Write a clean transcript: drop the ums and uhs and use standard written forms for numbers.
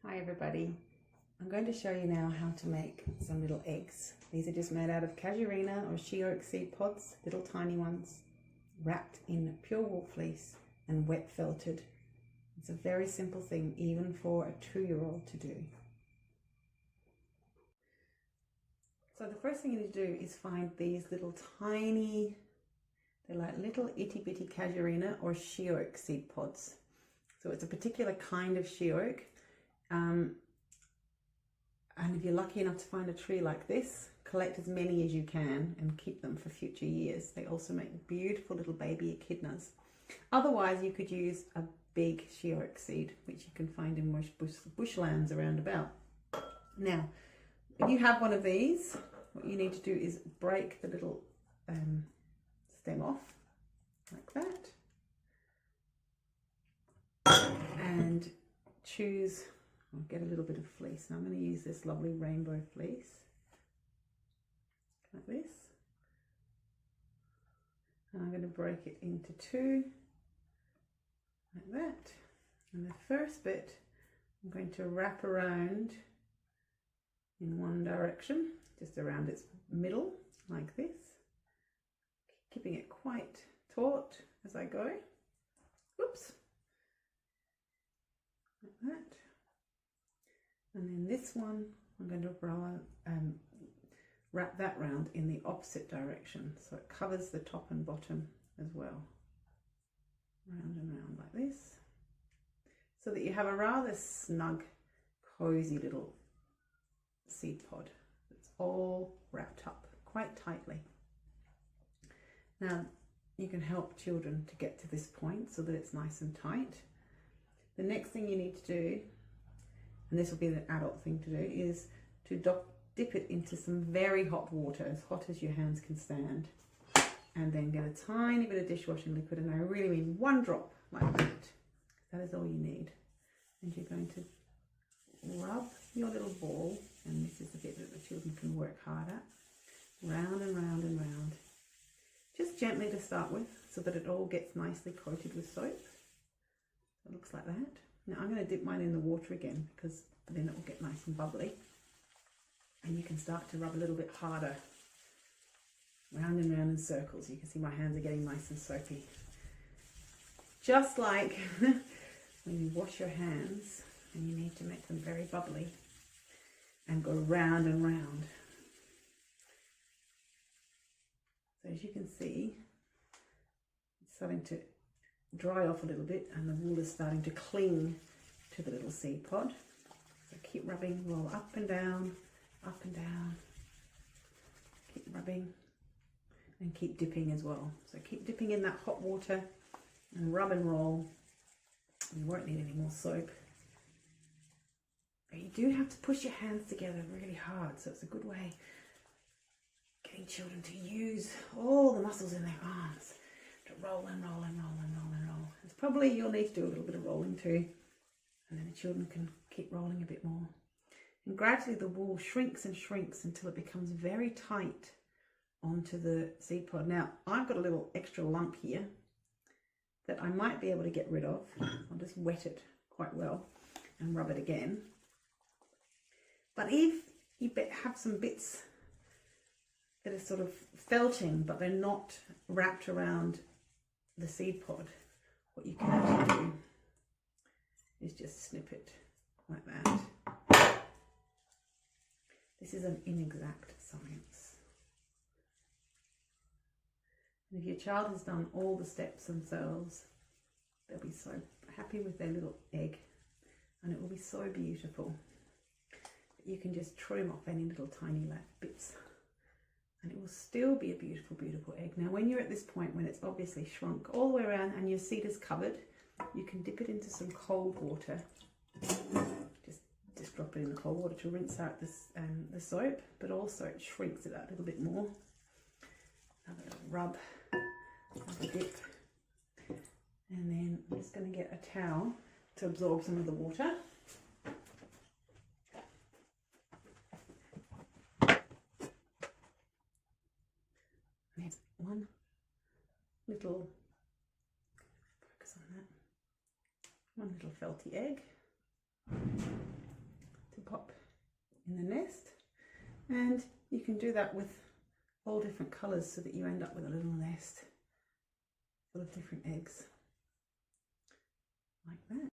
Hi everybody, I'm going to show you now how to make some little eggs. These are just made out of casuarina or sheoak seed pods, little tiny ones, wrapped in pure wool fleece and wet felted. It's a very simple thing even for a 2-year-old to do. So the first thing you need to do is find these little tiny, they're like little itty bitty casuarina or sheoak seed pods. So it's a particular kind of sheoak. And if you're lucky enough to find a tree like this, collect as many as you can and keep them for future years. They also make beautiful little baby echidnas. Otherwise, you could use a big sheoak seed, which you can find in most bushlands around about. Now, if you have one of these, what you need to do is break the little stem off, like that, and choose. I'll get a little bit of fleece. Now I'm going to use this lovely rainbow fleece, like this. And I'm going to break it into two, like that. And the first bit, I'm going to wrap around in one direction, just around its middle, like this, keeping it quite taut as I go. Whoops. Like that. And then this one, I'm going to wrap that round in the opposite direction, so it covers the top and bottom as well. Round and round like this, so that you have a rather snug, cozy little seed pod. It's all wrapped up quite tightly. Now, you can help children to get to this point so that it's nice and tight. The next thing you need to do, and this will be the adult thing to do, is to dip it into some very hot water, as hot as your hands can stand, and then get a tiny bit of dishwashing liquid, and I really mean 1 drop, like that. That is all you need. And you're going to rub your little ball, and this is the bit that the children can work hard at, round and round and round. Just gently to start with, so that it all gets nicely coated with soap. It looks like that. Now I'm going to dip mine in the water again, because then it will get nice and bubbly. And you can start to rub a little bit harder, round and round in circles. You can see my hands are getting nice and soapy. Just like when you wash your hands and you need to make them very bubbly and go round and round. So as you can see, it's starting to dry off a little bit and the wool is starting to cling to the little seed pod. So keep rubbing, roll up and down, keep rubbing and keep dipping as well. So keep dipping in that hot water and rub and roll. You won't need any more soap. But you do have to push your hands together really hard, so it's a good way getting children to use all the muscles in their arms to roll and roll and roll and roll and roll. It's probably you'll need to do a little bit of rolling too, and then the children can keep rolling a bit more. And gradually the wool shrinks and shrinks until it becomes very tight onto the seed pod. Now I've got a little extra lump here that I might be able to get rid of. I'll just wet it quite well and rub it again. But if you have some bits that are sort of felting but they're not wrapped around the seed pod, what you can actually do is just snip it like that. This is an inexact science. And if your child has done all the steps themselves, they'll be so happy with their little egg, and it will be so beautiful. But you can just trim off any little tiny bits, and it will still be a beautiful, beautiful egg. Now, when you're at this point, when it's obviously shrunk all the way around and your seed is covered, you can dip it into some cold water. Just drop it in the cold water to rinse out this, the soap, but also it shrinks it out a little bit more. Have a little rub, have a dip, and then I'm just going to get a towel to absorb some of the water. There's one little, focus on that, one little felty egg. pop in the nest. And you can do that with all different colours so that you end up with a little nest full of different eggs like that.